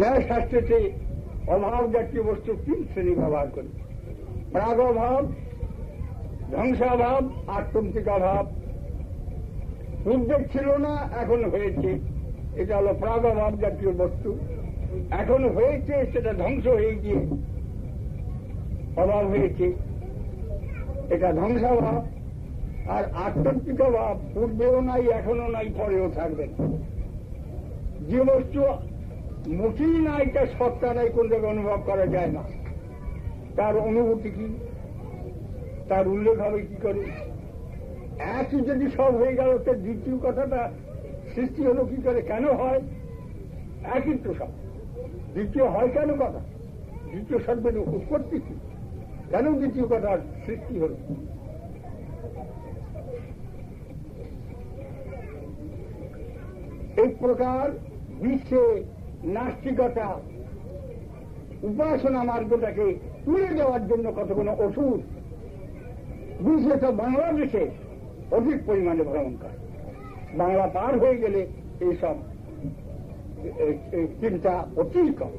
ন্যায় শাস্ত্রেতে অভাব জাতীয় বস্তু তিন শ্রেণী ব্যবহার করি। প্রাগ অভাব, ধ্বংসাভাব, আত্যন্তিক অভাব। পূর্বে ছিল না, এখন হয়েছে, এটা হলো প্রাগ অভাব জাতীয় বস্তু। এখন হয়েছে, সেটা ধ্বংস হয়ে গিয়ে অভাব হয়েছে, এটা ধ্বংসাভাব। আর আত্যন্তিক অভাব পূর্বেও নাই, এখনো নাই, পরেও থাকবে না। যে বস্তু মোটেই নাই, তার সত্তা নাই, কোন জায়গায় অনুভব করা যায় না, তার অনুভূতি কি, তার উল্লেখ হবে কি করে? একই যদি সব হয়ে গেল, তার দ্বিতীয় কথাটা সৃষ্টি হলো কি করে, কেন হয়? একই তো সব, দ্বিতীয় হয় কেন কথা? দ্বিতীয় শব্দের উৎপত্তি কি, কেন দ্বিতীয় কথার সৃষ্টি হল? এই প্রকার বিশ্বে নাস্তিকতা উপাসনা মার্গটাকে তুলে দেওয়ার জন্য কতগুলো ওষুধ বিশেষত বাংলাদেশে অধিক পরিমাণে ভ্রমণ করে। বাংলা পার হয়ে গেলে এইসব চিন্তা অতি কম,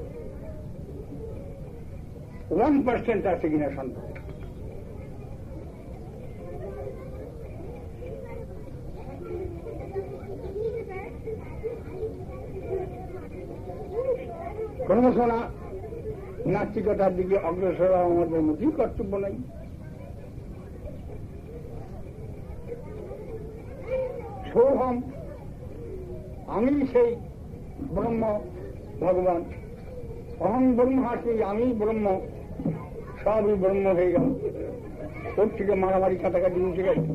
1% আছে কিনা সন্দেহ। ক্রমশ না নাস্তিকতার দিকে অগ্রসর হওয়া আমাদের মোটেই কর্তব্য নাই। সোহম, আমি সেই ব্রহ্ম ভগবান, অহং ব্রহ্মাস্মি, আমি ব্রহ্ম, সবই ব্রহ্ম হয়ে গেল। ওর থেকে মারামারি কাটাকাটি উঠে গেছে।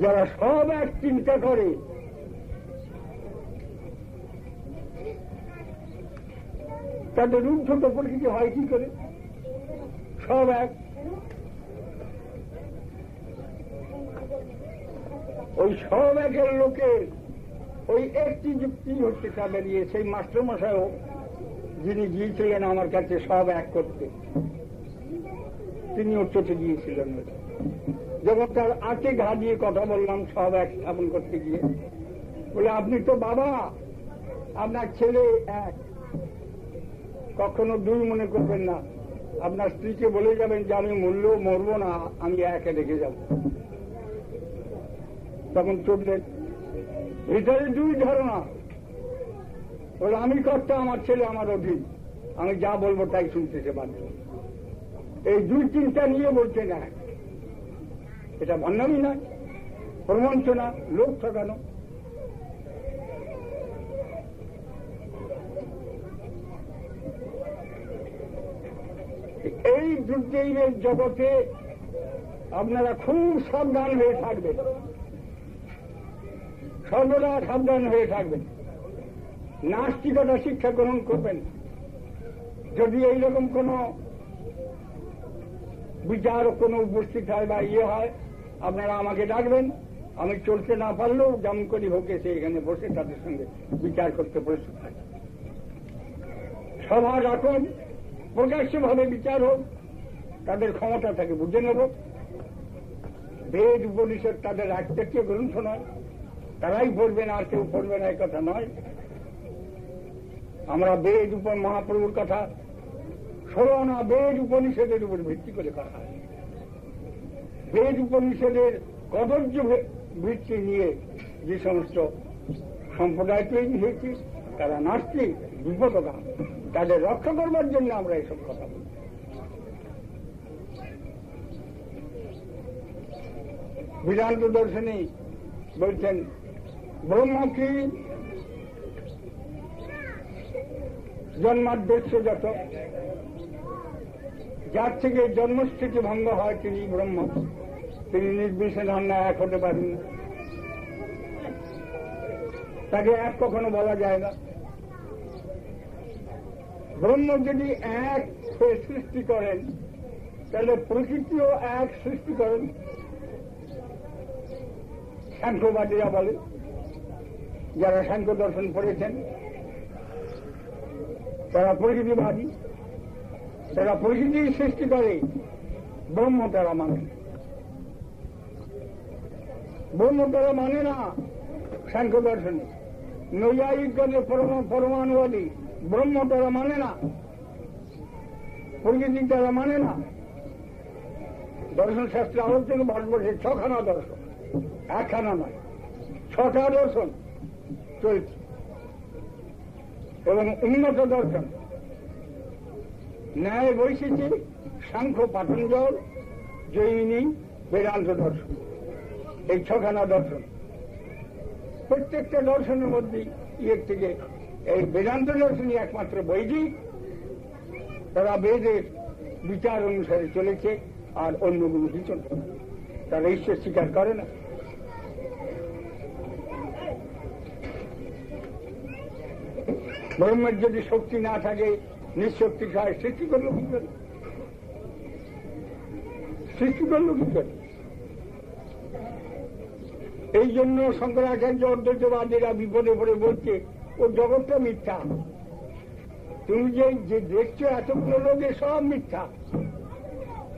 যারা সব এক চিন্তা করে, তাদের উদ্ধত প্রকৃতি হয় কি করে? সব এক। ওই সব একের লোকের ওই একটি যুক্তি হচ্ছে তাদের ইয়ে। সেই মাস্টারমশাইও যিনি গিয়েছিলেন আমার কাছে সব এক করতে, তিনি ওর চোখে গিয়েছিলেন। যখন তার আঁকে ঘা দিয়ে কথা বললাম সব এক স্থাপন করতে গিয়ে, বলে আপনি তো বাবা, আপনার ছেলে এক, কখনো দুই মনে করবেন না। আপনার স্ত্রীকে বলে যাবেন যে আমি মরলেও মরবো না, আমি একে রেখে যাব। তখন চললেন ভিতরে দুই ধারণা, বলে আমি কর্তা, আমার ছেলে আমার অধীন, আমি যা বলবো তাই শুনতেছে বাধ্য। এই দুই চিন্তা নিয়ে বলছে না, এটা ভণ্ডামি না, প্রবঞ্চনা, লোক ঠকানো। এই দুর্দৈবের জগতে আপনারা খুব সাবধান হয়ে থাকবেন, সর্বদা সাবধান হয়ে থাকবেন। নাস্তিকতা শিক্ষা গ্রহণ করবেন। যদি এইরকম কোন বিচার কোনো উপস্থিত হয় বা ইয়ে হয়, আপনারা আমাকে ডাকবেন। আমি চলতে না পারলেও যেমন করি হোক এসে এখানে বসে তাদের সঙ্গে বিচার করতে প্রস্তুত থাকি। সভা রাখুন, প্রকাশ্যভাবে বিচার হোক, তাদের ক্ষমতা থাকে বুঝে নেব। বেদ উপনিষদ তাদের একচেটিয়া গ্রন্থ নয়, তারাই পড়বেন আর কেউ পড়বে না, এই কথা নয়। আমরা বেদ উপর মহাপ্রভুর কথা শোনো না, বেদ উপনিষদের উপর ভিত্তি করে কথা। বেদ উপনিষদের কদর্য ভিত্তি নিয়ে যে সমস্ত সম্প্রদায় তৈরি হয়েছে, তারা নাস্তিক, বিপদগাম, তাদের রক্ষা করবার জন্য আমরা এসব কথা বলি। বেদান্ত দর্শনে বলছেন ব্রহ্ম কি জন্মাদ্যস্য যত, যার থেকে জন্মস্থিতি ভঙ্গ হয় তিনি ব্রহ্ম, তিনি নির্বিশেষ না, এক হতে পারেন না, তাকে এক কখনো বলা যায় না। ব্রহ্ম যদি এক হয়ে সৃষ্টি করেন, তাহলে প্রকৃতিও এক সৃষ্টি করেন। সাংখ্যবাদীরা বলে, যারা সাংখ্য দর্শন পড়েছেন তারা প্রকৃতিবাদী, তারা প্রকৃতির সৃষ্টি করে, ব্রহ্ম তারা মানে। ব্রহ্ম তারা মানে না সাংখ্য দর্শনে, নৈয়ায়িকগণে পরমাণুবাদী ব্রহ্ম তারা মানে না, প্রকৃতি তারা মানে না। দর্শন শাস্ত্রে আলোচনা ভারতবর্ষের 6খানা দর্শন, 1খানা নয়, 6টা দর্শন চলছে এবং উন্নত দর্শন ন্যায় বৈশিষ্ট্য, সাংখ্য, পাতঞ্জল, জৈমিনী, বেদান্ত দর্শন, এই 6খানা দর্শন। প্রত্যেকটা দর্শনের মধ্যে ইয়ের থেকে এই বেদান্ত দর্শনই একমাত্র বৈদিক, তারা বেদের বিচার অনুসারে চলেছে, আর অন্যগুলো কিছু না, তারা ঈশ্বর স্বীকার করে না। ব্রহ্মের যদি শক্তি না থাকে, নিঃশক্তি খায়, সৃষ্টি করলো কি করে? সৃষ্টি করলো কি করে? এই জন্য শঙ্করাচার্য অদ্বৈতবাদীরা বিপদে পড়ে বলছে ও জগৎটা মিথ্যা, তুমি যে দেখছো এতগুলো লোকে সব মিথ্যা,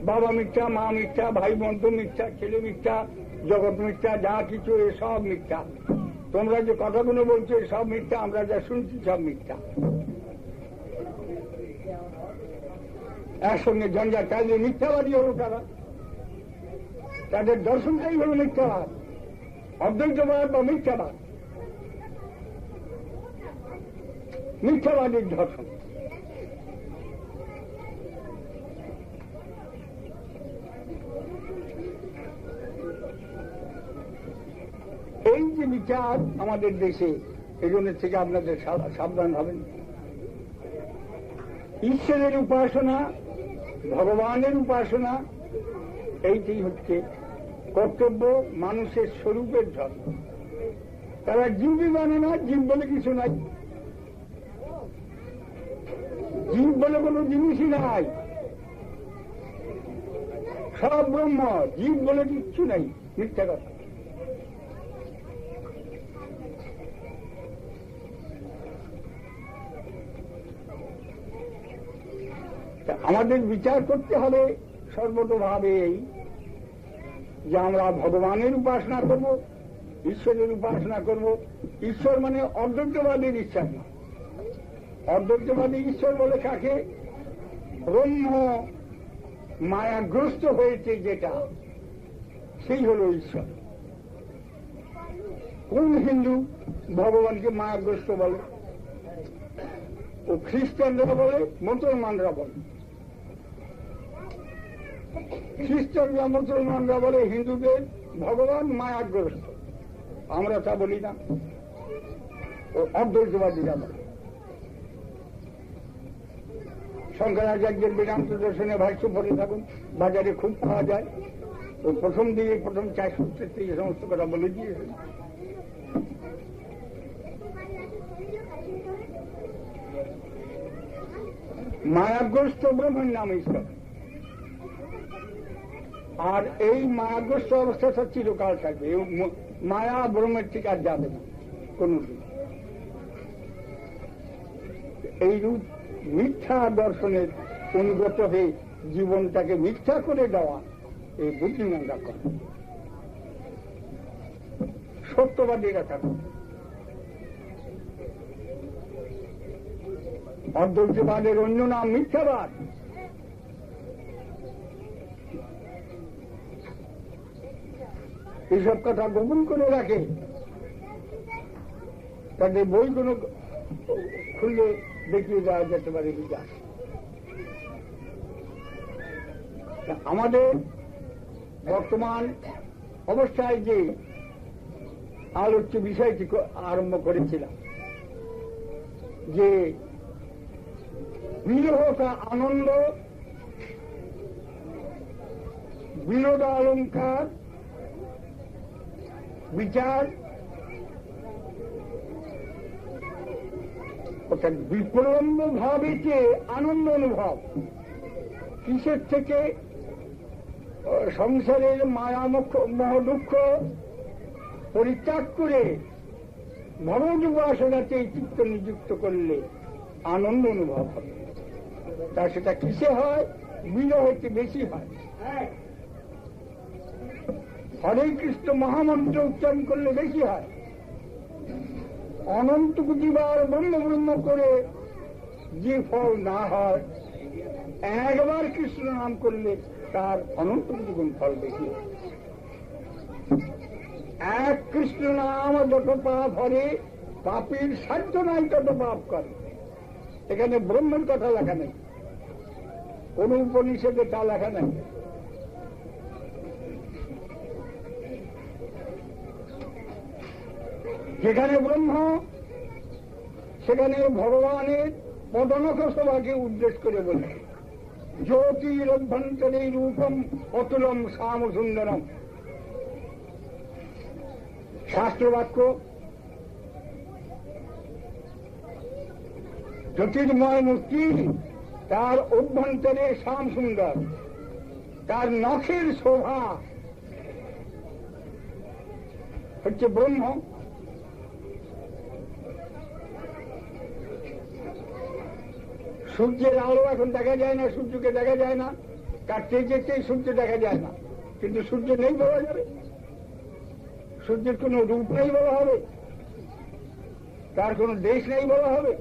বাবা মিথ্যা, মা মিথ্যা, ভাই বন্ধু মিথ্যা, ছেলে মিথ্যা, জগৎ মিথ্যা, যা কিছু সব মিথ্যা, তোমরা যে কথাগুলো বলছো সব মিথ্যা, আমরা যা শুনছি সব মিথ্যা। একসঙ্গে ঝঞ্ঝাট চাইলে মিথ্যাবাদী হলো তারা, তাদের দর্শনটাই হল মিথ্যাবাদ, অদ্বৈতবাদ বা মিথ্যাবাদ, মিথ্যাবাদীর দর্শন। এই যে বিচার আমাদের দেশে, এজনের থেকে আপনাদের সাবধান হবেন। ঈশ্বরের উপাসনা, ভগবানের উপাসনা, এইটাই হচ্ছে কর্তব্য মানুষের স্বরূপের ধর্ম। তারা জীবই মানে না, জীব বলে কিছু নাই, জীব বলে কোনো জিনিসই নাই, সব ব্রহ্ম, জীব বলে কিচ্ছু নাই, মিথ্যা কথা। আমাদের বিচার করতে হবে সর্বতভাবে এই যে আমরা ভগবানের উপাসনা করব, ঈশ্বরের উপাসনা করব। ঈশ্বর মানে অদ্বৈতবাদীর ঈশ্বর না, অদ্বৈতবাদী ঈশ্বর বলে কাকে? ব্রহ্ম মায়াগ্রস্ত হয়েছে যেটা, সেই হল ঈশ্বর। কোন হিন্দু ভগবানকে মায়াগ্রস্ত বলে? ও খ্রিস্টানরা বলে, মুসলমানরা বলে। খ্রিস্টানরা মুসলমানরা বলে হিন্দুদের ভগবান মায়াগ্রস্ত, আমরা তা বলি না, ও অদ্বৈতবাদীরা বলে। শঙ্করাচার্যের বেদান্ত দর্শনে ভাষ্য পড়ে থাকুন, বাজারে খুব পাওয়া যায়। ও প্রথম দিকে প্রথম 4 সূত্রে এই সমস্ত কথা বলে দিয়েছেন। মায়াগ্রস্ত ব্রহ্মের নাম ঈশ্বর, আর এই মায়াগ্রস্ত অবস্থাটা চিরকাল থাকবে। মায়া ব্রহ্মের ঠিক আর যাবে না কোনদিন। এইরূপ মিথ্যা দর্শনের অনুগত হয়ে জীবনটাকে মিথ্যা করে দেওয়া, এই বুদ্ধিমানরা করে। সত্যবাদীরা থাকে, অদ্বৈতবাদের অন্য নাম মিথ্যাবাদ। এইসব কথা গোপন করে রাখে, তাদের বইগুলো খুললে দেখিয়ে দেওয়া যেতে পারে বিকাশ। আমাদের বর্তমান অবস্থায় যে আলোচ্য বিষয়টি আরম্ভ করেছিলাম, যে বিরহতা আনন্দ, বিনোদ অলঙ্কার, বিচার, অর্থাৎ বিপ্লম্ব ভাবে যে আনন্দ অনুভব, কিসের থেকে? সংসারের মায়া মোহ দুঃখ পরিত্যাগ করে ভগবত উপাসনাতে চিত্ত নিযুক্ত করলে আনন্দ অনুভব হবে। তা সেটা কিসে হয়? বিরহ হতে বেশি হয়। হরে কৃষ্ণ মহামন্ত্র উচ্চারণ করলে বেশি হয়। অনন্ত কোটিবার ব্রহ্ম ব্রহ্ম করে যে ফল না হয়, একবার কৃষ্ণ নাম করলে তার অনন্ত কোটি গুণ ফল বেশি হয়। এক কৃষ্ণ নাম যত পাপ হরে, পাপীর সাধ্য নাই তত পাপ করে। এখানে ব্রহ্মের কথা লেখা নেই, কোন উপনিষদে তা লেখা নেই। যেখানে ব্রহ্ম সেখানে ভগবানের পদনখ সভাকে উদ্দেশ্য করে বলে, জ্যোতির অভ্যন্তরে রূপম অতুলম শ্যাম সুন্দরম। শাস্ত্রবাক্য জ্যোতির্ময় মূর্তি, তার অভ্যন্তরে শ্যাম সুন্দর, তার নখের শোভা হচ্ছে ব্রহ্ম। সূর্যের আলো এখন দেখা যায় না, সূর্যকে দেখা যায় না, কাটতে যেতেই সূর্য দেখা যায় না, কিন্তু সূর্য নেই বলা যাবে, সূর্যের কোন রূপ নেই বলা হবে, তার কোন দেশ নেই বলা হবে।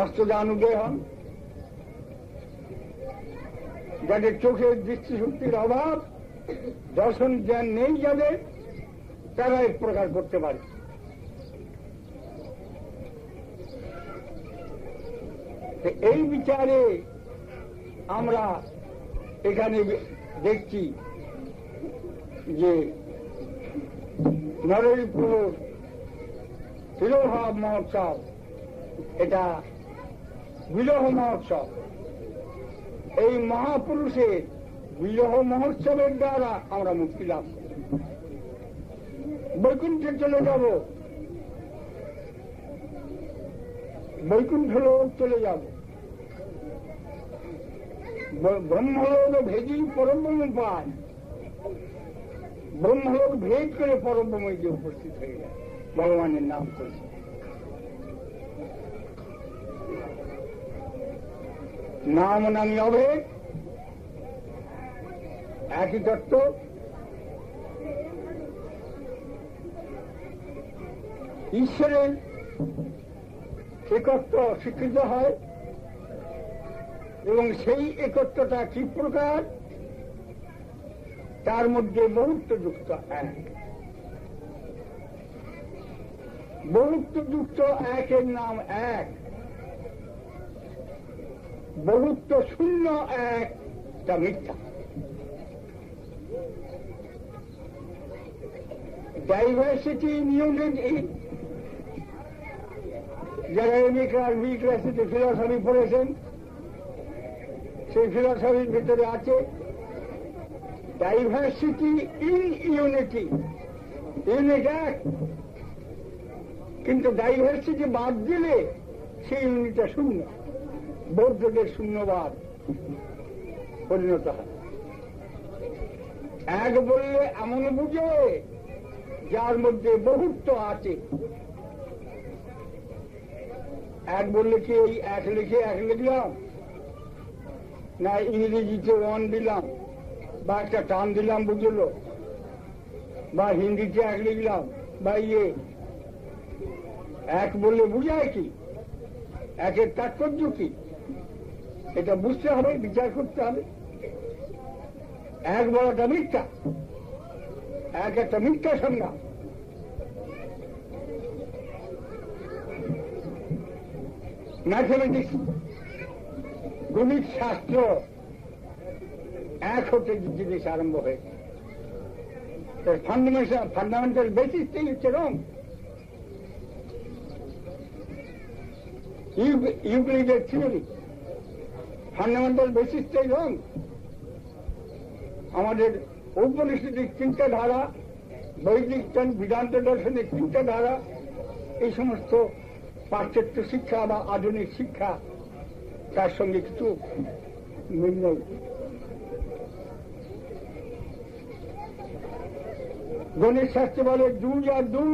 অস্তজানুদয় হন, যাদের চোখের দৃষ্টিশক্তির অভাব, দর্শন জ্ঞান নেই যাদের, তারা এক প্রকার করতে পারে। এই বিচারে আমরা এখানে দেখছি যে নরহরিপুর তিরোভাব মহোৎসব, এটা বিরহ মহোৎসব। এই মহাপুরুষের বিরহ মহোৎসবের দ্বারা আমরা মুক্তি লাভ করি, বৈকুণ্ঠে চলে যাব, বৈকুণ্ঠ লোক চলে যাব। ব্রহ্মলোক ভেদি পরব্রহ্ম পায়, ব্রহ্মলোক ভেদ করে পরব্রহ্মে যে উপস্থিত হয়ে যায় ভগবানের নাম করে। নাম নামী অভেদ, একই তত্ত্ব। ঈশ্বরের একত্ব স্বীকৃত হয়, এবং সেই একত্বটা কি প্রকার, তার মধ্যে বহুত্ব যুক্ত এক। বহুত্ব যুক্ত একের নাম এক, বহুত্ব শূন্য এক তা মিথ্যা। ডাইভার্সিটি ইন ইউনিটি, যারা এমএ ক্লাস বি ক্লাসে ফিলসফি পড়েছেন, সেই ফিলসফির ভিতরে আছে ডাইভার্সিটি ইন ইউনিটি। ইউনিট এক, কিন্তু ডাইভার্সিটি বাদ দিলে সেই ইউনিটটা শূন্য, বৌদ্ধদের শূন্যবাদ পরিণত হয়। এক বললে এমন বুঝে যার মধ্যে বহুত্ব আছে। এক বললে কি ওই এক লিখে এক লিখলাম, না ইংরেজিতে ওয়ান দিলাম, বা একটা টান দিলাম বুঝলো, বা হিন্দিতে এক লিখলাম, বা এক বললে বুঝায় কি, একের তাৎপর্য কি, এটা বুঝতে হবে, বিচার করতে হবে। এক বলাটা মিথ্যা, এক একটা মিথ্যা সংজ্ঞা। ম্যাথমেটিক্স, গণিত শাস্ত্র এক হতে জিনিস আরম্ভ হয়েছে, ফান্ডামেন্টাল বেসিসটাই হচ্ছে রং। ইউক্লিডের থিওরি, ফান্ডামেন্টাল বেসিসটাই রং। আমাদের ঔপনিষদিক চিন্তাধারা, বৈদিক বেদান্ত দর্শনের চিন্তাধারা, এই সমস্ত পাশ্চাত্য শিক্ষা বা আধুনিক শিক্ষা, তার সঙ্গে কিছু মিল নেই। গণিত শাস্ত্রে বলে 2 আর 2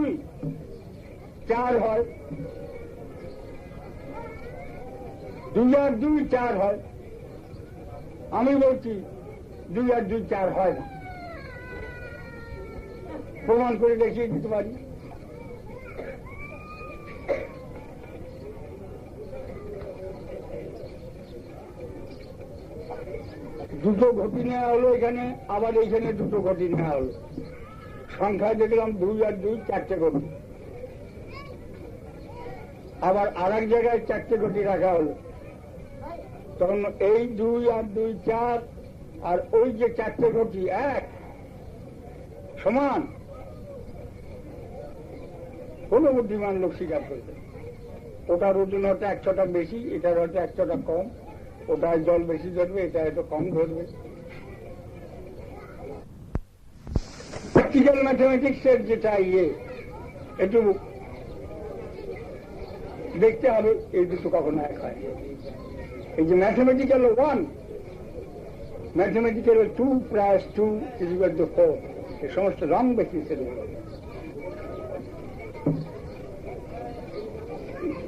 4 হয়, 2 আর 2 4 হয়। আমি বলছি 2 আর 2 4 হয় না, প্রমাণ করে দেখিয়ে দিতে পারি। দুটো ঘটি নেওয়া হলো এখানে, আবার এখানে দুটো ঘটি নেওয়া হলো, সংখ্যায় দেখলাম 2 আর 2 4টে ঘটি। আবার আর এক জায়গায় 4টে ঘটি রাখা হলো, তখন এই 2 আর 2 4 আর ওই যে 4টে ঘটি এক সমান। কোন বুদ্ধিমান লোক স্বীকার করবে ওটার ওজন হয়তো 1 ছটা বেশি, এটার হয়তো 1 ছটা কম, ওটায় জল বেশি ধরবে, এটা হয়তো কম ধরবে। প্র্যাকটিক্যাল ম্যাথমেটিক্সের যেটা একটু দেখতে হবে এই দুটো কখনো এক হয়। এই যে ম্যাথমেটিক্যাল 1, ম্যাথমেটিক্যাল 2 + 2 = 4, এই সমস্ত রং বেসিসের।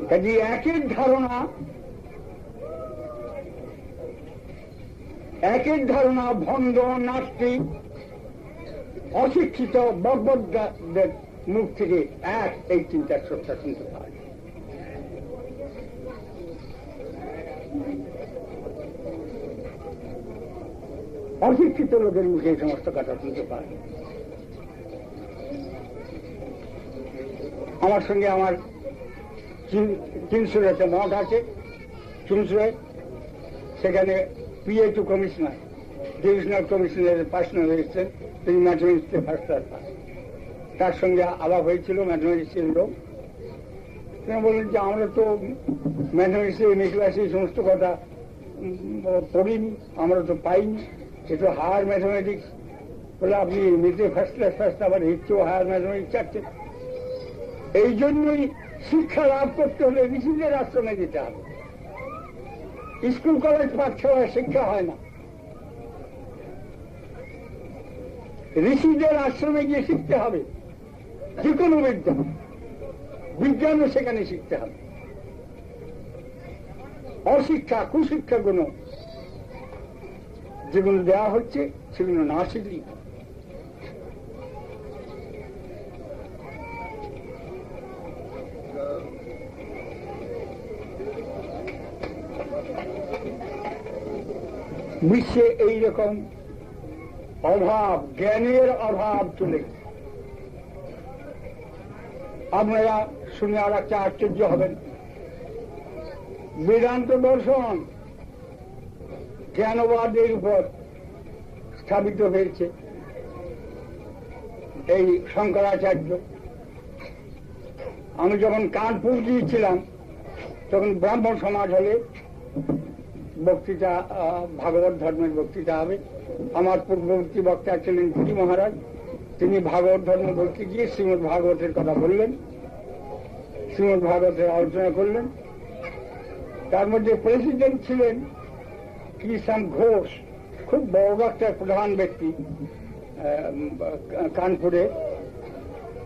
কাজে একের ধারণা ভণ্ড, নাস্তিক, অশিক্ষিত বর্বরদের মুখ থেকে এই চিন্তার সত্তা শুনতে পায়। অশিক্ষিত লোকের মুখে এই সমস্ত কথা শুনতে পায়। আমার সঙ্গে আমার চিনসুরাতে মঠ আছে, চিনসুরায়, সেখানে PA2 কমিশনার, ডিভিশনাল কমিশনারের পার্সোনাল হয়েছেন, তিনি ম্যাথমেটিক্সে ফার্স্ট ক্লাস পাস। তার সঙ্গে আলাপ হয়েছিল, ম্যাথমেটিক্সের লোক। তিনি বললেন যে আমরা তো ম্যাথমেটিক্সে এম এ ক্লাসে এই সমস্ত কথা পড়িনি, আমরা তো পাইনি, একটু হায়ার ম্যাথমেটিক্স বলে আপনি এমনিতে ফার্স্ট ক্লাস ফার্স্ট, আবার একটু হায়ার ম্যাথমেটিক্স চাচ্ছেন। এই জন্যই শিক্ষা লাভ করতে হলে ঋষিদের আশ্রমে যেতে হবে। স্কুল কলেজ পাঠশালায় শিক্ষা হয় না, ঋষিদের আশ্রমে গিয়ে শিখতে হবে। যে কোনো বিজ্ঞানও সেখানে শিখতে হবে। অশিক্ষা, কুশিক্ষাগুলো যেগুলো দেওয়া হচ্ছে সেগুলো না শিখলেই। বিশ্বে এইরকম অভাব, জ্ঞানের অভাব চলে। আপনারা শুনে আর একটা আশ্চর্য হবেন, বেদান্ত দর্শন জ্ঞানবাদের উপর স্থাপিত হয়েছে। এই শঙ্করাচার্য, আমি যখন কানপুর গিয়েছিলাম তখন ব্রাহ্মণ সমাজ হলে বক্তৃতা, ভাগবত ধর্মের বক্তৃতা হবে। আমার পূর্ববর্তী বক্তা ছিলেন পুরী মহারাজ, তিনি ভাগবত ধর্ম বলতে গিয়ে শ্রীমদ ভাগবতের কথা বললেন, শ্রীমদ ভাগবতের আলোচনা করলেন। তার মধ্যে প্রেসিডেন্ট ছিলেন কৃষ্ণ ঘোষ, খুব বড় একটা প্রধান ব্যক্তি কানপুরে।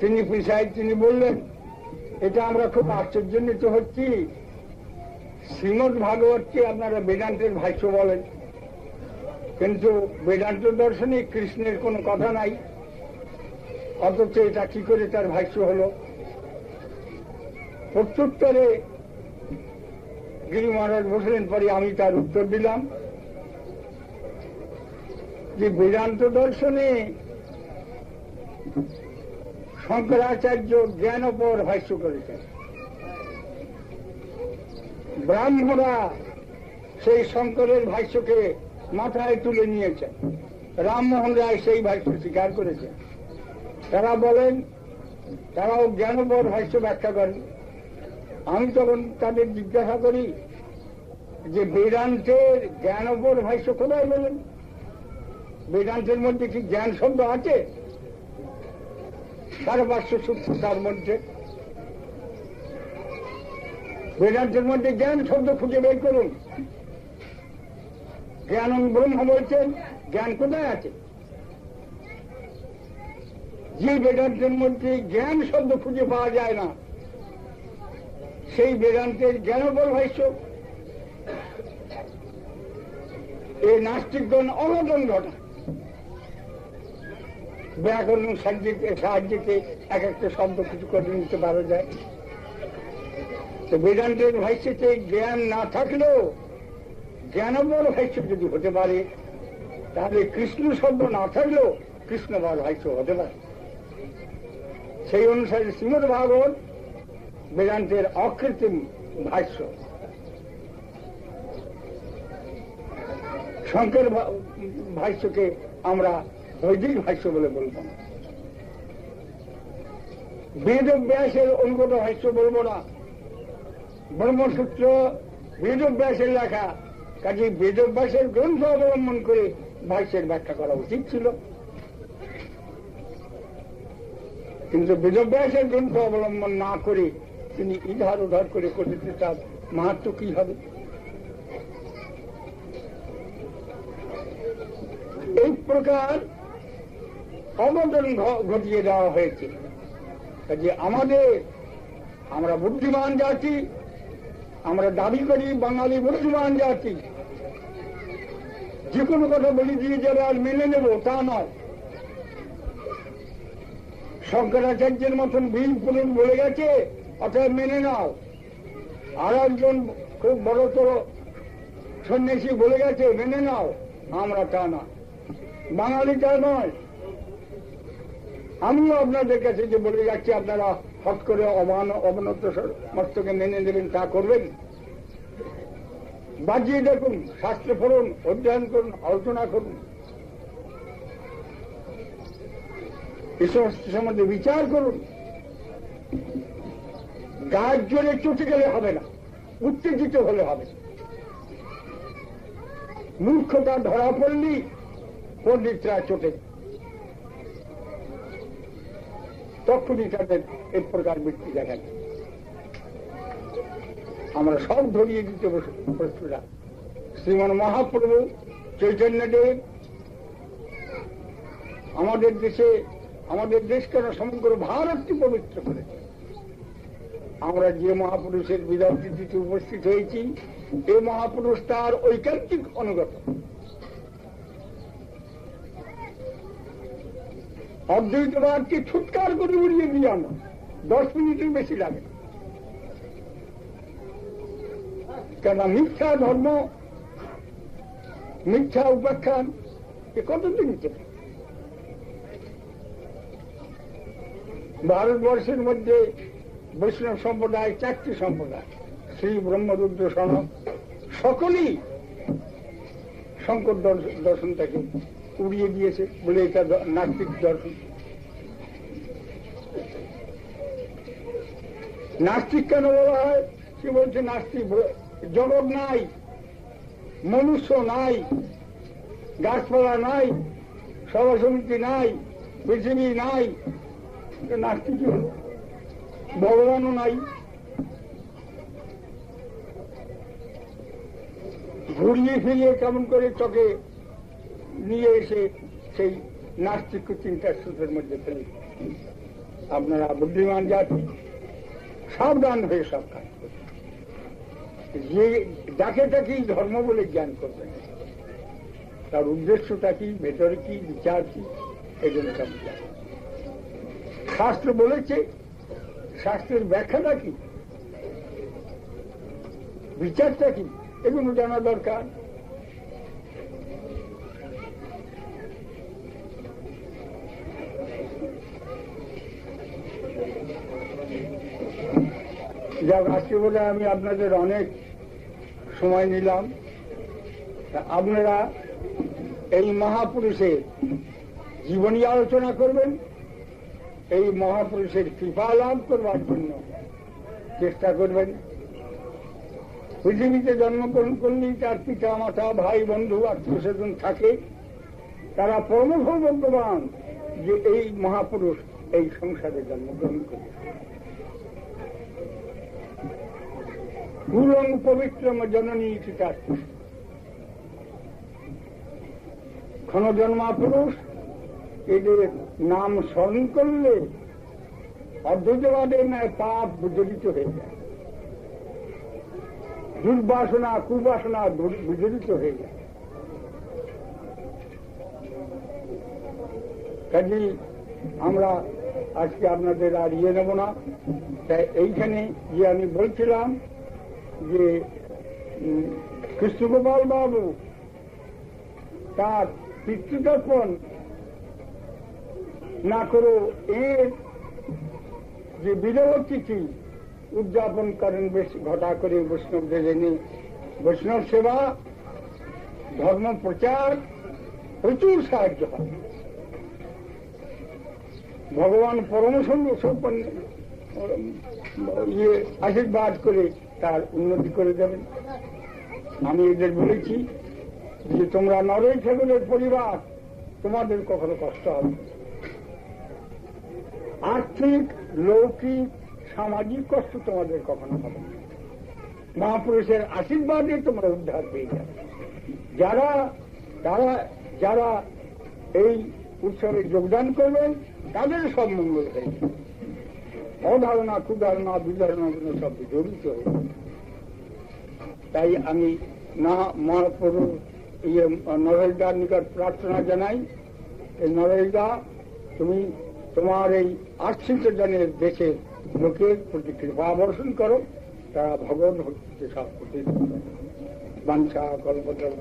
তিনি প্রিসাইড, তিনি বললেন এটা আমরা খুব আশ্চর্যান্বিত হচ্ছি, শ্রীমদ ভাগবতকে আপনারা বেদান্তের ভাষ্য বলেন, কিন্তু বেদান্ত দর্শনে কৃষ্ণের কোনো কথা নাই, অথচ এটা কি করে তার ভাষ্য হলো? প্রত্যুত্তরে গিরি মহারাজ বসলেন, পরে আমি তার উত্তর দিলাম যে বেদান্ত দর্শনে শঙ্করাচার্য জ্ঞানপর ভাষ্য করেছেন, ব্রাহ্মণরা সেই শঙ্করের ভাষ্যকে মাথায় তুলে নিয়েছেন, রামমোহন রায় সেই ভাষ্য স্বীকার করেছেন। তারা বলেন তারাও জ্ঞানপর ভাষ্য ব্যাখ্যা করেন। আমি তখন তাদের জিজ্ঞাসা করি যে বেদান্তের জ্ঞানপর ভাষ্য কোথায় বলেন? বেদান্তের মধ্যে কি জ্ঞান শব্দ আছে? 550 সূত্র তার মধ্যে, বেদান্তের মধ্যে জ্ঞান শব্দ খুঁজে বের করুন। জ্ঞান ব্রহ্ম বলছেন, জ্ঞান কোথায় আছে? যে বেদান্তের মধ্যে জ্ঞান শব্দ খুঁজে পাওয়া যায় না, সেই বেদান্তের জ্ঞানপর ভাষ্য। এই নাস্তিকগণ অঘটন ঘটায়। ব্যাকরণ সাহায্যে এক একটা শব্দ কিছু করে নিতে পারা যায়। তো বেদান্তের ভাষ্যতে জ্ঞান না থাকলেও জ্ঞানবল ভাষ্য যদি হতে পারে, তাহলে কৃষ্ণ শব্দ না থাকলেও কৃষ্ণবল ভাষ্য হতে পারে। সেই অনুসারে শ্রীমদ্ ভাগবত বেদান্তের অকৃত্রিম ভাষ্য। শঙ্কর ভাষ্যকে আমরা বৈদিক ভাষ্য বলে বলবো না, বেদব্যাসের অনুগত ভাষ্য বলবো না। ব্রহ্মসূত্র বেদব্যাসের লেখা, কাজে বেদব্যাসের গ্রন্থ অবলম্বন করে ভাষ্যের ব্যাখ্যা করা উচিত ছিল, কিন্তু বেদব্যাসের গ্রন্থ অবলম্বন না করে তিনি ইধার উধার করে করতে, তার মাহাত্ম কি হবে? এই প্রকার অবদান ঘটিয়ে দেওয়া হয়েছে। যে আমরা বুদ্ধিমান জাতি, আমরা দাবি করি বাঙালি বুদ্ধিমান জাতি, যে কোনো কথা বলি দিয়ে যারা আর মেনে নেব তা নয়। শঙ্করাচার্যের মতন বীর পুরুষ বলে গেছে, অতএব মেনে নাও। আর একজন খুব বড়তর সন্ন্যাসী বলে গেছে, মেনে নাও। আমরা তা না, বাঙালি তা নয়। আমিও আপনাদের কাছে যে বলে যাচ্ছি, আপনারা হট করে অবনত মস্তকে মেনে নেবেন, তা করবেন? বাজিয়ে দেখুন, শাস্ত্র পড়ুন, অধ্যয়ন করুন, আলোচনা করুন, এই সমস্ত সম্বন্ধে বিচার করুন। গায়ের জোরে চটে গেলে হবে না, উত্তেজিত হলে হবে। মূর্খতা ধরা পড়লি পণ্ডিতরা চটে, তখনই তাদের এক প্রকার বৃত্তি দেখেন। আমরা সব ধরিয়ে দিতে প্রস্তুত। শ্রীমান মহাপ্রভু চৈতন্যদেব আমাদের দেশ কেন সমগ্র ভারতকে পবিত্র করেছে। আমরা যে মহাপুরুষের বিদায় তিথিতে উপস্থিত হয়েছি, এই মহাপুরুষ তার ঐকান্তিক অনুগত। অদ্বৈতবাদকে ছুটকার করে উড়িয়ে দিয়ে আনো, 10 মিনিটের বেশি লাগে। কেন মিথ্যা ধর্ম, মিথ্যা উপাখ্যান এ কতদিন চলে? ভারতবর্ষের মধ্যে বৈষ্ণব সম্প্রদায় 4টি সম্প্রদায়, শ্রী ব্রহ্মরুদ্র সনক, সকলেই শঙ্কর দর্শনটাকে উড়িয়ে দিয়েছে বলে এটা নাস্তিক দর্শন। নাস্তিক কেন বলা হয়? সে বলছে নাস্তিক জগৎ নাই, মনুষ্য নাই, গাছপালা নাই, সভা সমিতি নাই, পৃথিবী নাই, নাস্তিক হল। ভগবানও নাই। ঘুরিয়ে ফিরিয়ে কেমন করে চোখে নিয়ে এসে সেই নাস্তিক চিন্তার সূত্রের মধ্যে ফেলে। আপনারা বুদ্ধিমান জাতি, সাবধান হয়ে সব কাজ করবেন। যে যাকে কি ধর্ম বলে জ্ঞান করবেন, তার উদ্দেশ্যটা কি, ভেতরে কি, বিচার কি, এগুলো সব জানেন। শাস্ত্র বলেছে, শাস্ত্রের ব্যাখ্যাটা কি, বিচারটা কি, এগুলো জানা দরকার। যাক, আজকে বলে আমি আপনাদের অনেক সময় নিলাম। আপনারা এই মহাপুরুষের জীবনী আলোচনা করবেন, এই মহাপুরুষের কৃপা লাভ করবার জন্য চেষ্টা করবেন। পৃথিবীতে জন্মগ্রহণ করলেই তার পিতা মাতা, ভাই বন্ধু, আত্মীয় স্বজন থাকে, তারা পরমসৌভাগ্যবান যে এই মহাপুরুষ এই সংসারে জন্মগ্রহণ করে। গুরুং পবিত্রম জননী চিতার ক্ষণজন্মা পুরুষ, এদের নাম স্মরণ করলে অদ্বৈতবাদের ন্যায় পাপ বিজড়িত হয়ে যায়, দুর্বাসনা কুবাসনা বিজড়িত হয়ে যায়। কাজে আমরা আজকে আপনাদের আর নেব না। তাই এইখানে যে আমি বলছিলাম যে কৃষ্ণগোপাল বাবু তার পিতৃতর্পণ না করে এর যে বিরহ তিথি উদযাপন করেন বেশ ঘটা করে বৈষ্ণবদের এনে বৈষ্ণব সেবা ধর্ম প্রচার প্রচুর সাহায্য হয়। ভগবান পরম আশীর্বাদ করে তার উন্নতি করে দেবেন। আমি এদের বলেছি যে তোমরা নরই ঠাকুরের পরিবার, তোমাদের কখনো কষ্ট হবে, আর্থিক লৌকিক সামাজিক কষ্ট তোমাদের কখনো হবে না। মহাপুরুষের আশীর্বাদে তোমরা উদ্ধার পেয়ে যাবে। যারা এই উৎসবে যোগদান করবেন তাদের সব মঙ্গল হয়ে যাবে। অধারণা কুধারণা বিধারণা সব জড়িত হয়ে যাবে। তাই আমি মহাপুরুষ নরেশদার নিকট প্রার্থনা জানাই, এই নরেশদা তুমি তোমার এই 800 জনের দেশের লোকের প্রতি কৃপা বর্ষণ করো, তারা ভগবত ভক্তিতে সব প্রতি বাঞ্ছা কল্পতরু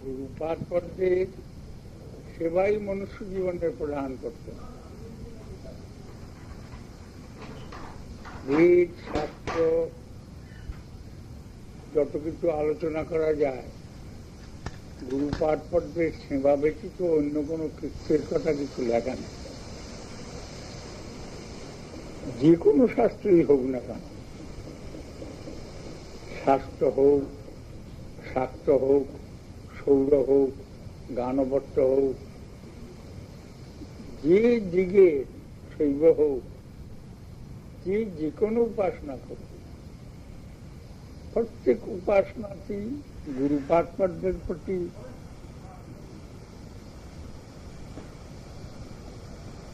গুরুপাদ পদ্মের সেবাই মনুষ্য জীবনের প্রধান কর্তব্য। বেদ শাস্ত্র যত কিছু আলোচনা করা যায়, গুরুপাদ পদ্মের সেবা ব্যতীত অন্য কোনো কৃত্যের কথা কিছু লেখা নেই। যে কোনো শাস্ত্রই হোক না কেন, শাস্ত্র হোক, শাক্ত হোক, সৌর হোক, গানবট্ট হোক, যে দিকে শৈব হোক, যে কোনো উপাসনা হোক, প্রত্যেক উপাসনাতেই গুরুপাদ পদ্মের প্রতি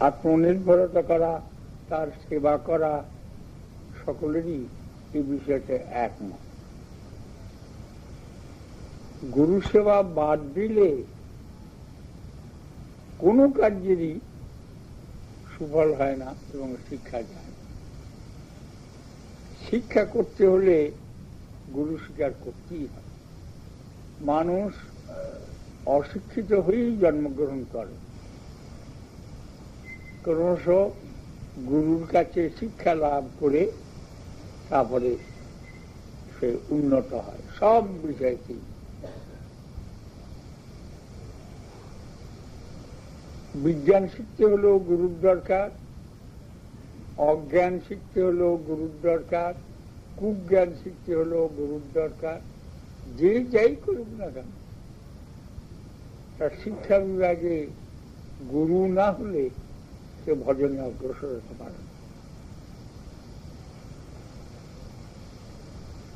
আত্মনির্ভরতা করা, তার সেবা করা সকলেরই এই বিষয়টা একমত। গুরু সেবা বাদ দিলে কোনো কার্যেরই সুফল হয় না এবং শিক্ষা যায় না। শিক্ষা করতে হলে গুরু স্বীকার করতেই হয়। মানুষ অশিক্ষিত হয়েই জন্মগ্রহণ করে, ক্রমশ গুরুর কাছে শিক্ষা লাভ করে তারপরে সে উন্নত হয় সব বিষয়তেই। বিজ্ঞান শিখতে হলেও গুরুর দরকার, অজ্ঞান শিখতে হলেও গুরুর দরকার, কুজ্ঞান শিখতে হলেও গুরুর দরকার। যে যাই করুক না কেন, তার শিক্ষা বিভাগে গুরু না হলে সে ভজনে অগ্রসর হতে পারে না।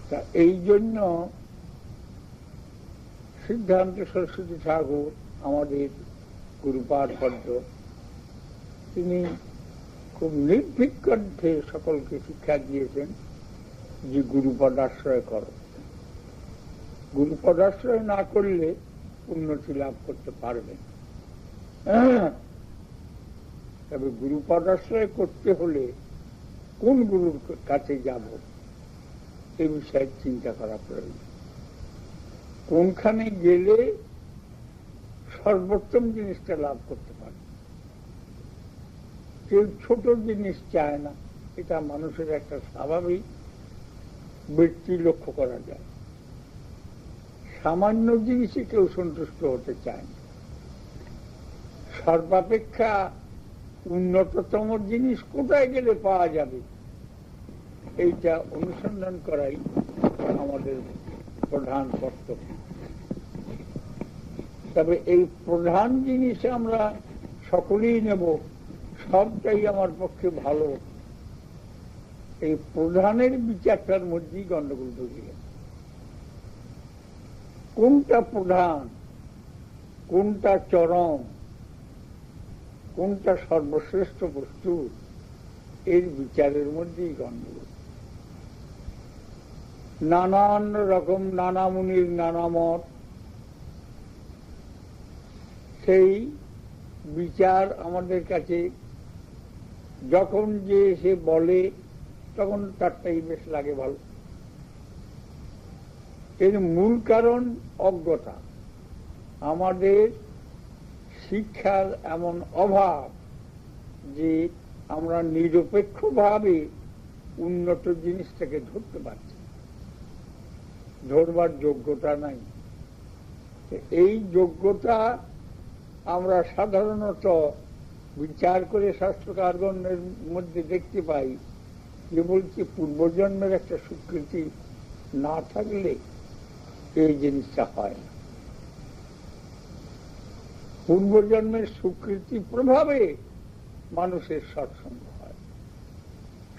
তা এই জন্য সিদ্ধান্ত সরস্বতী ঠাকুর আমাদের গুরুপাদ পদ্ম, তিনি খুব নির্ভীক কণ্ঠে সকলকে শিক্ষা দিয়েছেন যে গুরুপদাশ্রয় করো। গুরুপদাশ্রয় না করলে উন্নতি লাভ করতে পারবে। তবে গুরুপদাশ্রয় করতে হলে কোন গুরুর কাছে যাব এই বিষয়ে চিন্তা করা প্রয়োজন। কোনখানে গেলে সর্বোত্তম জিনিসটা লাভ করতে পারে। কেউ ছোট জিনিস চায় না, এটা মানুষের একটা স্বাভাবিক বৃত্তি লক্ষ্য করা যায়। সামান্য জিনিসে কেউ সন্তুষ্ট হতে চায় না। সর্বাপেক্ষা উন্নততম জিনিস কোথায় গেলে পাওয়া যাবে এইটা অনুসন্ধান করাই আমাদের প্রধান কর্তব্য। তবে এই প্রধান জিনিস আমরা সকলেই নেব, সবটাই আমার পক্ষে ভালো এই প্রধানের বিচারটার মধ্যেই গন্ডগোল ঢুকে গেছে। কোনটা প্রধান, কোনটা চরম, কোনটা সর্বশ্রেষ্ঠ বস্তু, এর বিচারের মধ্যেই গন্ডগোল। নানান রকম নানা মুনির নানা মত, সেই বিচার আমাদের কাছে যখন যে সে বলে তখন তারটাই বেশ লাগে ভালো। এর মূল কারণ অজ্ঞতা, আমাদের শিক্ষার এমন অভাব যে আমরা নিরপেক্ষভাবে উন্নত জিনিসটাকে ধরতে পারছি, ধরবার যোগ্যতা নাই। এই যোগ্যতা আমরা সাধারণত বিচার করে শাস্ত্রকারগণের মধ্যে দেখতে পাই যে বলছি পূর্বজন্মের একটা স্বীকৃতি না থাকলে এই জিনিসটা হয় না। পূর্বজন্মের স্বীকৃতি প্রভাবে মানুষের সৎসঙ্গ হয়।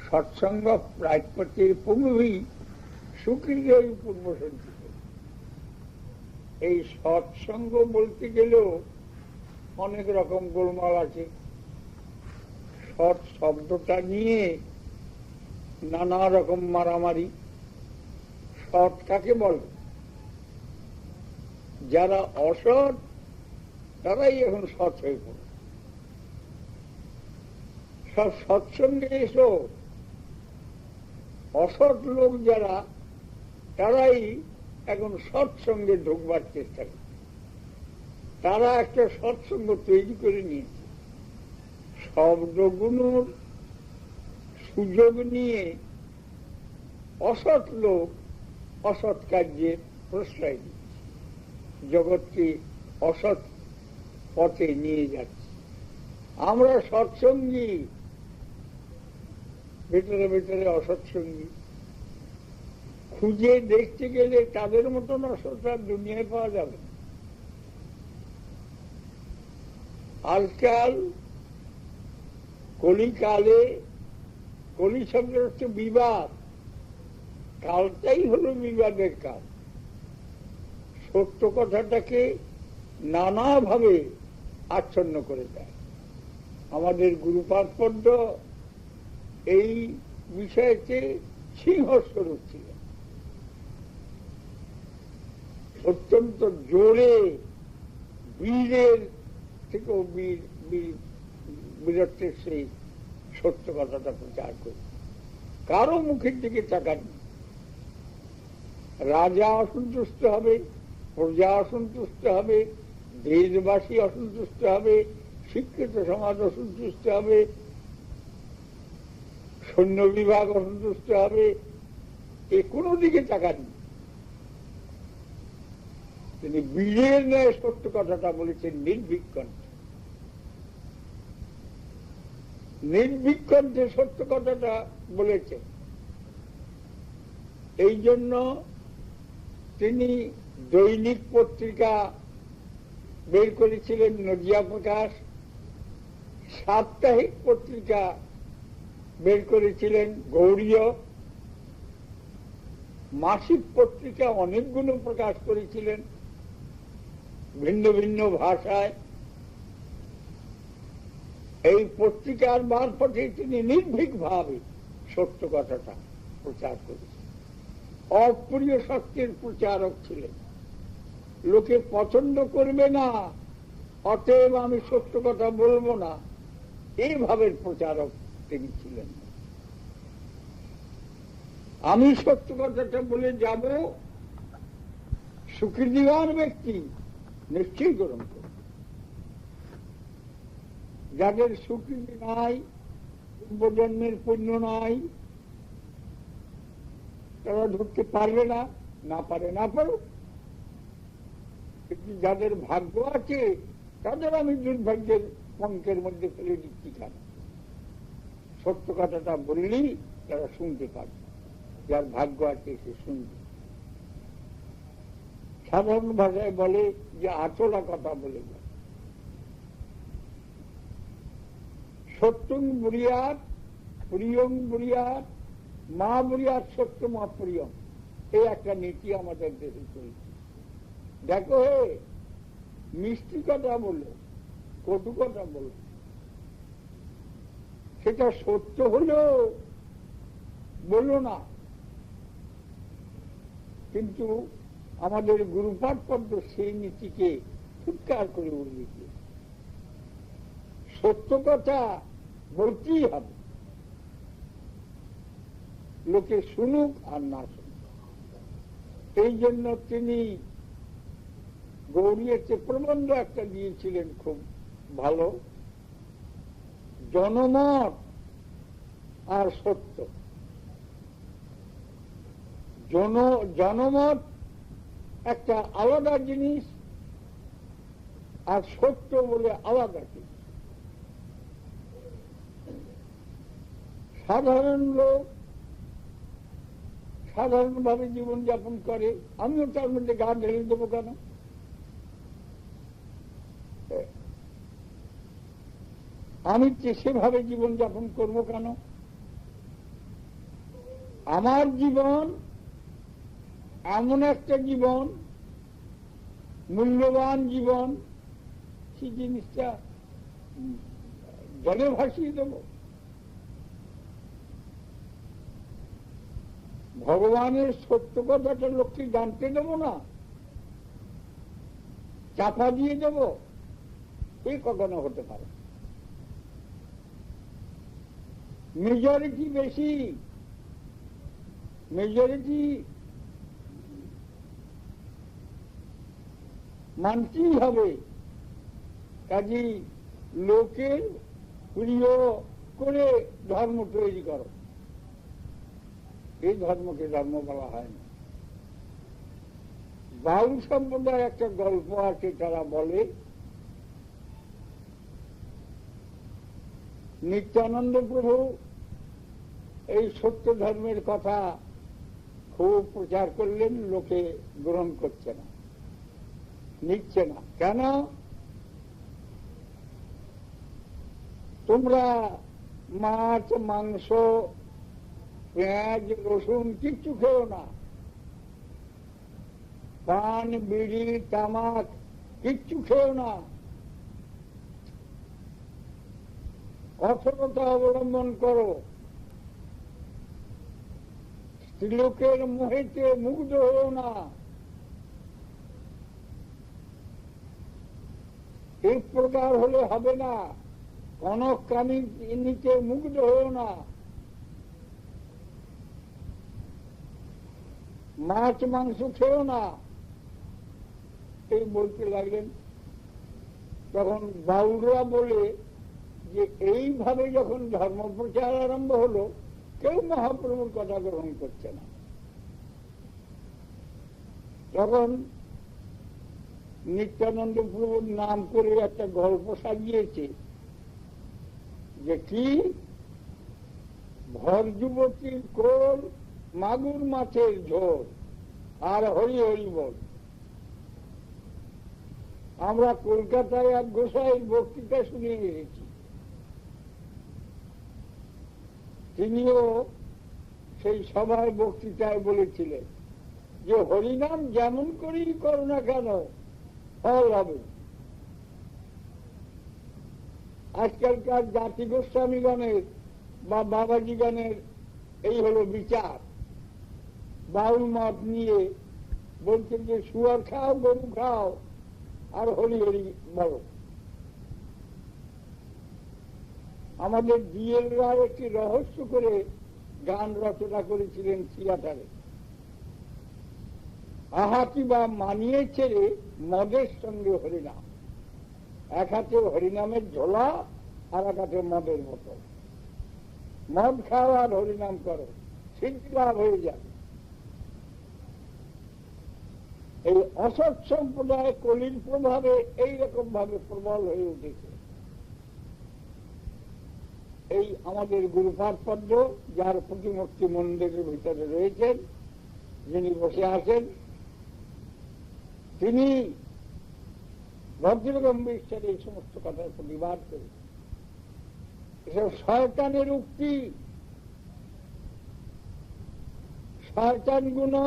সৎসঙ্গ প্রায়পত্যের পূর্বই স্বীকৃতি পূর্ব সঞ্চিত। এই সৎসঙ্গ বলতে গেলেও অনেক রকম গোলমাল আছে। সৎ শব্দটা নিয়ে নানা রকম মারামারি। সৎ কাকে বলে? যারা অসৎ তারাই এখন সৎ হয়ে পড়ে। সব সৎসঙ্গে এসো অসৎ লোক যারা, তারাই এখন সৎসঙ্গে ঢুকবার চেষ্টা করে। তারা একটা সৎসঙ্গ তৈরি করে নিয়েছে, শব্দগুলোর সুযোগ নিয়ে অসৎ লোক অসৎ কার্যের প্রশ্রয় দিচ্ছে, জগৎকে অসৎ পথে নিয়ে যাচ্ছে। আমরা সৎসঙ্গী, ভেতরে ভেতরে অসৎসঙ্গী। খুঁজে দেখতে গেলে তাদের মতন অসৎ আর দুনিয়ায় পাওয়া যাবে না। আজকাল কলিকালে, কলি শব্দ হচ্ছে বিবাদ, কালটাই হলো বিবাদের কাল। সত্য কথাটাকে নানাভাবে আচ্ছন্ন করে দেয়। আমাদের গুরুপাদ এই বিষয়কে সিংহস্বরূপ ছিল। অত্যন্ত জোরে বীরের থেকেও বীরত্বের সেই সত্য কথাটা প্রচার করে কারো মুখের দিকে তাকাননি। রাজা অসন্তুষ্ট হবে, প্রজা অসন্তুষ্ট হবে, দেশবাসী অসন্তুষ্ট হবে, শিক্ষিত সমাজ অসন্তুষ্ট হবে, সৈন্য বিভাগ অসন্তুষ্ট হবে, এ কোনো দিকে তাকাননি। তিনি বীরের ন্যায় সত্য কথাটা বলেছেন নির্ভীক কণ্ঠে। নির্ভীক কণ্ঠে সত্য কথাটা বলেছেন। এই জন্য তিনি দৈনিক পত্রিকা বের করেছিলেন, নদিয়া প্রকাশ, সাপ্তাহিক পত্রিকা বের করেছিলেন, গৌড়ীয়, মাসিক পত্রিকা অনেকগুলো প্রকাশ করেছিলেন ভিন্ন ভিন্ন ভাষায়। এই পত্রিকার মারফতে তিনি নির্ভীকভাবে সত্য কথাটা প্রচার করেছেন। অপ্রিয় সত্যের প্রচারক ছিলেন। লোকে পছন্দ করবে না, অতএব আমি সত্য কথা বলবো না, এই ভাবের প্রচারক তিনি ছিলেন। আমি সত্য কথাটা বলে যাব, স্বীকৃতিবান ব্যক্তি নিশ্চয়ই গ্রহণ করবে। যাদের স্বীকৃতি নাই, পূর্বজন্মের পুণ্য নাই, তারা ঢুকতে পারবে না, না পারে না পারুক। কিন্তু যাদের ভাগ্য আছে তাদের আমি দুর্ভাগ্যের পঙ্কের মধ্যে ফেলে দিচ্ছি কেন? সত্য কথাটা বললেই তারা শুনতে পারবে, যার ভাগ্য আছে সে শুনবে। সাধারণ ভাষায় বলে যে আচলা কথা বলে যায়। সত্যং বুড়িয়াত, প্রিয়ং বুড়িয়াত, মা বুড়িয়ার সত্য মা প্রিয়ম, এই একটা নীতি আমাদের দেশে চলছে। দেখো হে, মিষ্টি কথা বললো, কটু কথা বললো, সেটা সত্য হলেও বলল না, কিন্তু আমাদের গুরুপাঠ পদ্ম সেই নীতিকে ফুৎকার করে উঠেছে। সত্য কথা বলতেই হবে, লোকে শুনুক আর না শুনুক। এই জন্য তিনি গৌরীতে প্রবন্ধ একটা দিয়েছিলেন, খুব ভালো, জনমত আর সত্য। জনমত একটা আলাদা জিনিস, আর সত্য বলে আলাদা জিনিস। সাধারণ লোক সাধারণভাবে জীবনযাপন করে, আমিও তার মধ্যে গা ঢেলে দেবো কেন? আমি সেভাবে জীবনযাপন করবো কেন? আমার জীবন এমন একটা জীবন, মূল্যবান জীবন, সেই জিনিসটা জলে ভাসিয়ে দেব? ভগবানের সত্য কথাটা লোককে জানতে দেব না, চাপা দিয়ে দেব? এই কখনো হতে পারে। মেজরিটি বেশি, মেজরিটি মানতেই হবে। কাজী লোকের প্রিয় করে ধর্ম তৈরি করো, এই ধর্মকে ধর্ম বলা হয় না। বাউল সম্প্রদায় একটা গল্প আছে, তারা বলে নিত্যানন্দ প্রভু এই সত্য ধর্মের কথা খুব প্রচার করলেন, লোকে গ্রহণ করছে না, নিচ্ছে না। কেন? তোমরা মাছ, মাংস, পেঁয়াজ, রসুন কিচ্ছু খেও না, পান, বিড়ি, তামাক কিচ্ছু খেও না, কঠোরতা অবলম্বন করো, স্ত্রীলোকের মোহেতে মুগ্ধ হও না, এই প্রকার হলে হবে না, কনক কামিনীতে মুগ্ধ হও না, মাছ মাংস খেও না, এই বলতে লাগলেন। তখন বাউলরা বলে যে এইভাবে যখন ধর্ম প্রচার আরম্ভ হলো, কেউ মহাপ্রভুর কথা গ্রহণ করছে না। তখন নিত্যানন্দ প্রভুর নাম করে একটা গল্প সাজিয়েছে, যে কি ভর যুবতীর কোল, মাগুর মাছের ঝোল, আর হরি হরি বল। আমরা কলকাতায় এক গোসাইয়ের বক্তৃতা শুনে এসেছি, তিনিও সেই সভায় বক্তৃতায় বলেছিলেন যে হরিনাম যেমন করেই করো না কেন, ফল হবে। আজকালকার জাতি গোস্বামীগণের বা বাবাজিগণের এই হলো বিচার। বাউল মত নিয়ে বলছে যে শুয়ার খাও, গরু খাও, আর হরি হরি বলো। আমাদের ডিএল রায় একটি রহস্য করে গান রচনা করেছিলেন থিয়েটারে। আহাতি বা মানিয়ে ছেড়ে মদের সঙ্গে হরিনাম, এক হাতে হরিনামের ঝোলা আর এক হাতে মদের বোতল। মদ খাও আর হরিনাম করো, সিদ্ধি লাভ হয়ে যাবে। এই অসৎ সম্প্রদায় কলির প্রভাবে এইরকম ভাবে প্রবল হয়ে উঠেছে। এই আমাদের গুরুপাদ পদ্ম, যার প্রতিমূর্তি মন্দিরের ভিতরে রয়েছেন, যিনি বসে আছেন, তিনি ভদ্রগম্ভীর এই সমস্ত কথার প্রতিবাদ করেন। এসব শয়তানের উক্তি, শয়তানগুলো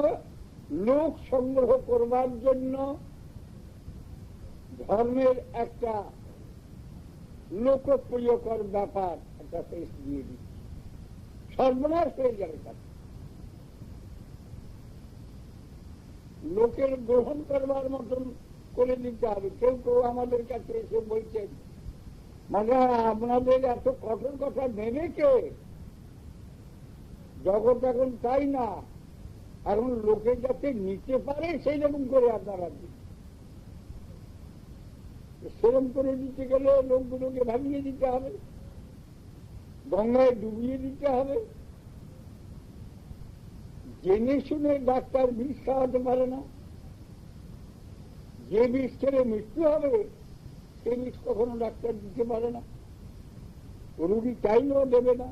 লোক সংগ্রহ করবার জন্য ধর্মের একটা লোকপ্রিয়কর ব্যাপার একটা পেশ দিয়ে দিচ্ছে, সর্বনাশ হয়ে যাবে তাকে। লোকের গ্রহণ করবার মতন করে দিতে হবে। কেউ কেউ আমাদের কাছে এসে বলছেন, মানে আপনাদের এত কঠোর কথা নেবে কে? জগৎ এখন তাই না, এখন লোকে যাতে নিতে পারে সেই রকম করে আপনারা দিন। সেরকম করে দিতে গেলে লোকগুলোকে ভাঙিয়ে দিতে হবে, গঙ্গায় ডুবিয়ে দিতে হবে। জেনে শুনে ডাক্তার বিষ খাওয়াতে পারে না, যে বিষ খেলে মৃত্যু হবে সে বিষ কখনো ডাক্তার দিতে পারে না, রোগী চাইলেও দেবে না।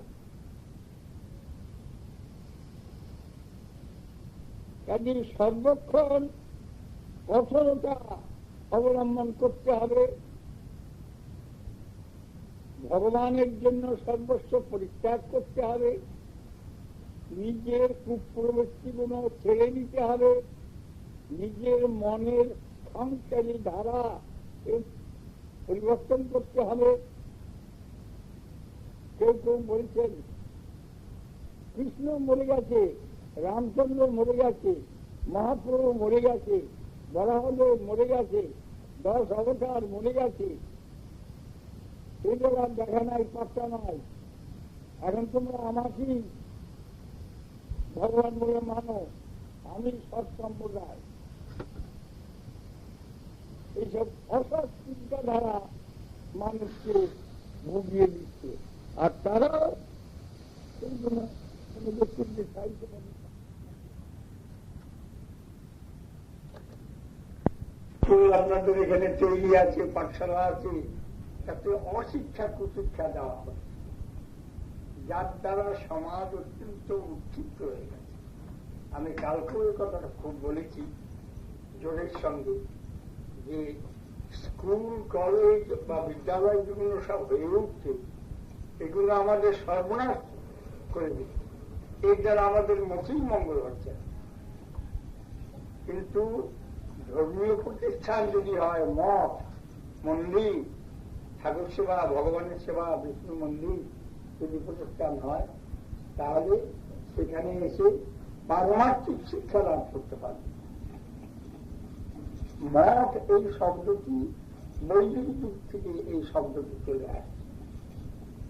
কাজে সর্বক্ষণ কঠোরতা অবলম্বন করতে হবে, ভগবানের জন্য সর্বস্ব পরিত্যাগ করতে হবে, নিজের কুপ্রবৃত্তিগুলো ছেড়ে দিতে হবে, নিজের মনের সংসারী ধারা পরিবর্তন করতে হবে। কেউ কেউ বলছেন কৃষ্ণ মরে গেছে, রামচন্দ্র মরে গেছে, মহাপ্রভু মরে গেছে, বরাহদেব মরে গেছে, 10 অবতার মরে গেছে, সেগুলো আর দেখা নাই, পাত্তা নাই। এখন তোমরা আমাকেই ভগবান বলে মানো, আমি সৎ সম্প্রদায়। এইসব অসৎ চিন্তাধারা মানুষকে ভুগিয়ে দিচ্ছে, আর তারাও ব্যক্তিকে সাহিত্য আপনাদের এখানে তৈরি আছে, পাঠশালা আছে, তাতে অশিক্ষা কুশিক্ষা দেওয়া হয়, যার দ্বারা সমাজ অত্যন্ত উচ্ছিষ্ট হয়ে গেছে। আমি কালকেও এই কথাটা খুব বলেছি জোরের সঙ্গে, যে স্কুল কলেজ বা বিদ্যালয় যেগুলো সব হয়ে উঠছে, এগুলো আমাদের সর্বনাশ করে দিচ্ছে, এর দ্বারা আমাদের মোটেই মঙ্গল হচ্ছে। কিন্তু ধর্মীয় প্রতিষ্ঠান যদি হয়, মঠ, মন্দির, ঠাকুর সেবা, ভগবানের সেবা, বিষ্ণু মন্দির যদি প্রতিষ্ঠান হয়, তাহলে সেখানে এসে পারমার্থিক শিক্ষা লাভ করতে পারবে। মঠ এই শব্দটি বৈদিক যুগ থেকে এই শব্দটি চলে আসছে,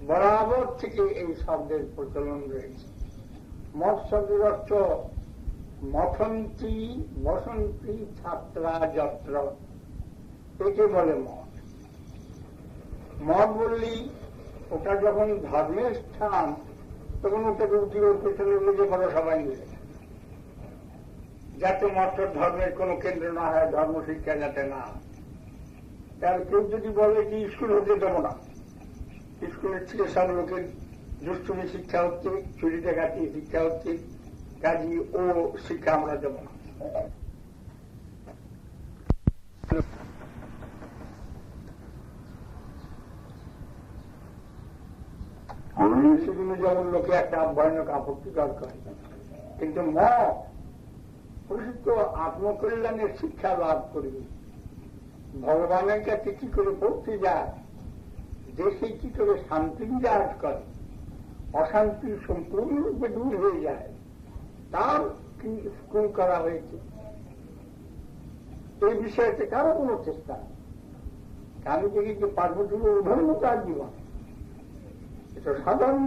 বরাবর থেকে এই শব্দের প্রচলন রয়েছে। মঠ শব্দের অর্থ মঠন্তি, বসন্তি, ছাত্রা, যত্র, একে বলে মঠ। মঠ বললেই ওটা যখন ধর্মের স্থান, তখন ওটাকে উঠিয়ে পেছনে লেগে পড়ে সবাই মিলে, যাতে মাত্র ধর্মের কোন কেন্দ্র না হয়, ধর্ম শিক্ষা যাতে না। তার কেউ যদি বলে যে স্কুল হতে দেবো না, স্কুলের থেকে সব লোকের দুষ্টুমি শিক্ষা হচ্ছে, চুরি ডাকাতি শিক্ষা হচ্ছে, কাজী ও শিক্ষা আমরা দেব না। সেগুলো যেমন লোকে একটা ভয়ানক আপত্তিকর করে, কিন্তু মঠ প্রসিদ্ধ আত্মকল্যাণের শিক্ষা লাভ করবে, ভগবানের কাছে কি করে পৌঁছে যায়, দেশে কি করে শান্তি বিরাজ করে, অশান্তি সম্পূর্ণরূপে দূর হয়ে যায়, তার কি স্কুল করা হয়েছে। এই বিষয়তে কারো কোনো চেষ্টা নেই। আমি দেখি যে পার্বতীর ধর্ম তার জীবন, এটা সাধারণ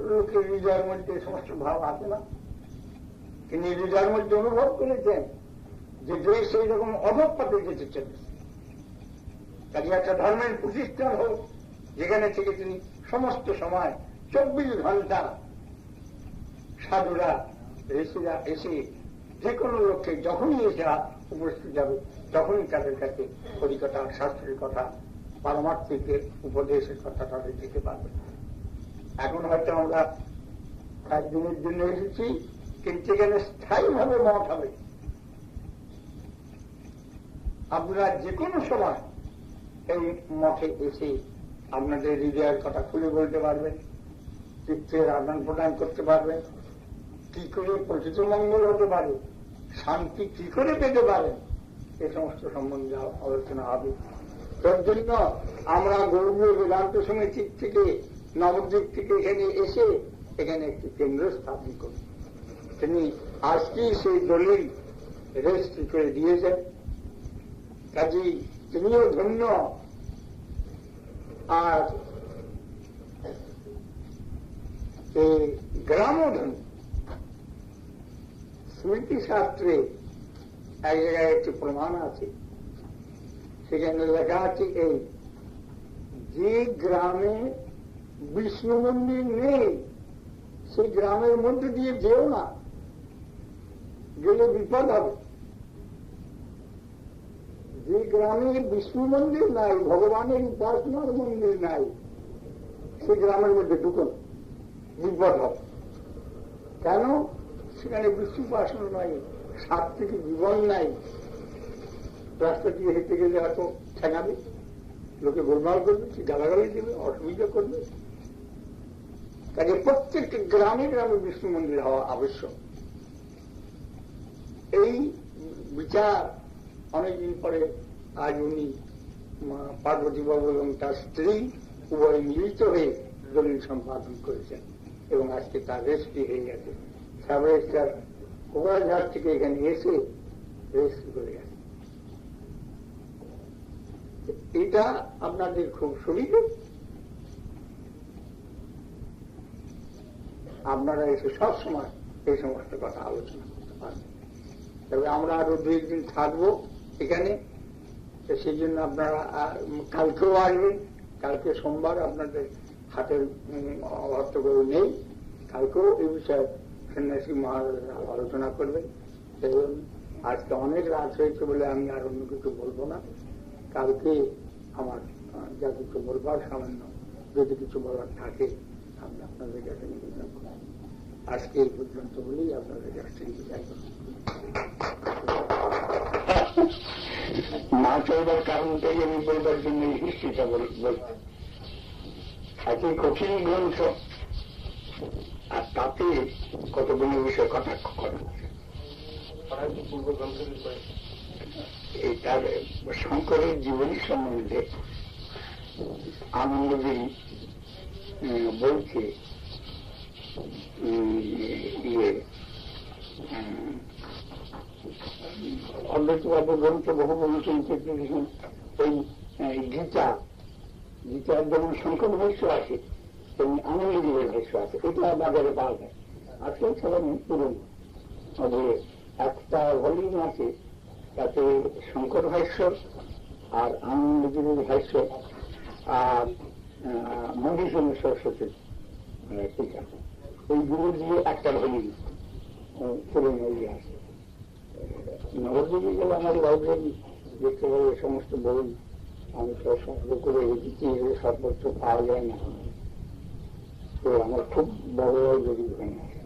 লোকের হৃদয়ের মধ্যে সমস্ত ভাব আছে না, তিনি হৃদয়ের মধ্যে অনুভব করেছেন যে দেশ এইরকম অধঃপথে যেতে চলেছে। কাজে একটা ধর্মের প্রতিষ্ঠান হোক, যেখানে থেকে তিনি সমস্ত সময় 24 ঘন্টা সাধুরা ঋষিরা এসে যে কোনো লোককে যখনই এসে উপস্থিত যাবে, তখনই তাদের কাছে হরিকথা, শাস্ত্রের কথা, পারমার্থিকের উপদেশের কথা তাদের দিতে পারবে। এখন হয়তো আমরা একদিনের জন্য এসেছি, কিন্তু এখানে স্থায়ীভাবে মঠ হবে। আপনারা যে কোনো সময় এই মঠে এসে আপনাদের হৃদয়ের কথা খুলে বলতে পারবেন, চিত্রের আদান প্রদান করতে পারবেন, কি করে প্রকৃত মঙ্গল হতে পারে, শান্তি কি করে পেতে পারেন, এ সমস্ত সম্বন্ধে আলোচনা হবে। তার জন্য আমরা গৌড়ীয় বেদান্ত সমিতি থেকে নবদ্বীপ থেকে এখানে এসে এখানে একটি কেন্দ্র স্থাপন করি। তিনি আজকে সেই দলিল রেজিস্ট্রি করে দিয়েছেন, কাজেই তিনিও ধন্য। আর এই গ্রামও ধন্য। স্মৃতি শাস্ত্রে এক জায়গায় একটি প্রমাণ আছে, সেখানে লেখা আছে এই যে গ্রামে বিষ্ণু মন্দির নেই সেই গ্রামের মধ্যে দিয়ে যেও না, গেলে বিপদ হবে। যে গ্রামে বিষ্ণু মন্দির নাই, ভগবানের উপাসনার মন্দির নাই, সেই গ্রামের মধ্যে ঢুকুন, বিপদ হবে। কেন? সেখানে বিষ্ণু উপাসনা নাই, সাত্ত্বিক জীবন নাই। রাস্তা দিয়ে হেঁটে গেলে হয়তো ঠেঙাবে, লোকে গোলমাল করবে, সে গালাগালি দেবে, অসুবিধা করবে। কাজে প্রত্যেকটি গ্রামে গ্রামে বিষ্ণু মন্দির হওয়া আবশ্যক। এই বিচার অনেকদিন পরে আজ উনি পার্বতী বাবু এবং তার স্ত্রী উভয় মিলিত হয়ে দলিল সম্পাদন করেছেন এবং আজকে তার রেজিস্ট্রি হয়ে গেছে। সাব রেজিস্ট্রার কোকরাঝাড় থেকে এখানে এসে রেজিস্ট্রি করে গেছে। এটা আপনাদের খুব সুবিধা, আপনারা এসে সব সময় এই সমস্ত কথা আলোচনা করতে পারবেন। তবে আমরা আরো 2 দিন থাকবো এখানে, সেই জন্য আপনারা কালকেও আসবেন। কালকে সোমবার, আপনাদের হাতের অর্থ করে নেই, কালকেও এই বিষয়ে সন্ন্যাসী মহারাজরা আলোচনা করবেন। এবং আজকে অনেক রাত হয়েছে বলে আমি আর অন্য কিছু বলবো না। কালকে আমার যা কিছু বলবার সামান্য যদি কিছু বলার থাকে আমি আপনাদের কাছে নিবেদন করব। আজকে এই পর্যন্ত বলেই আপনাদের কাছ থেকে বিদায় করব। না চলবার কারণটাই আমি বলবার জন্য এই হিস্ট্রিটা বলছি। এত কঠিন গ্রন্থ, আর তাতে কতগুলো বিষয় কটাক্ষ করা এই তার শঙ্করের জীবনী সম্বন্ধে আনন্দগিরি বলছে অদ্বৈতবাদের গ্রন্থ বহু অনুচরিত ওই গীতার যেমন শঙ্কর ভাষ্য আছে তেমনি আনন্দগিরির ভাষ্য আছে। এটা বাজারে পাওয়া যায়। আজকাল সবাই পুরনো একটা ভলিউম আছে, তাতে শঙ্কর ভাষ্য আর আনন্দগিরির ভাষ্য আর মধুসূদন সরস্বতীর টিকা, ওইগুলো দিয়ে একটা ভলিউম পুরনো আছে। নবদ্বীপে গেলে আমার লাইব্রেরি দেখতে পাবো এই সমস্ত বই। আমি সব সংগ্রহ করে রেখেছি, এগুলো সর্বোচ্চ পাওয়া যায় না। তো আমার খুব বড় লাইব্রেরি হয়ে আছে।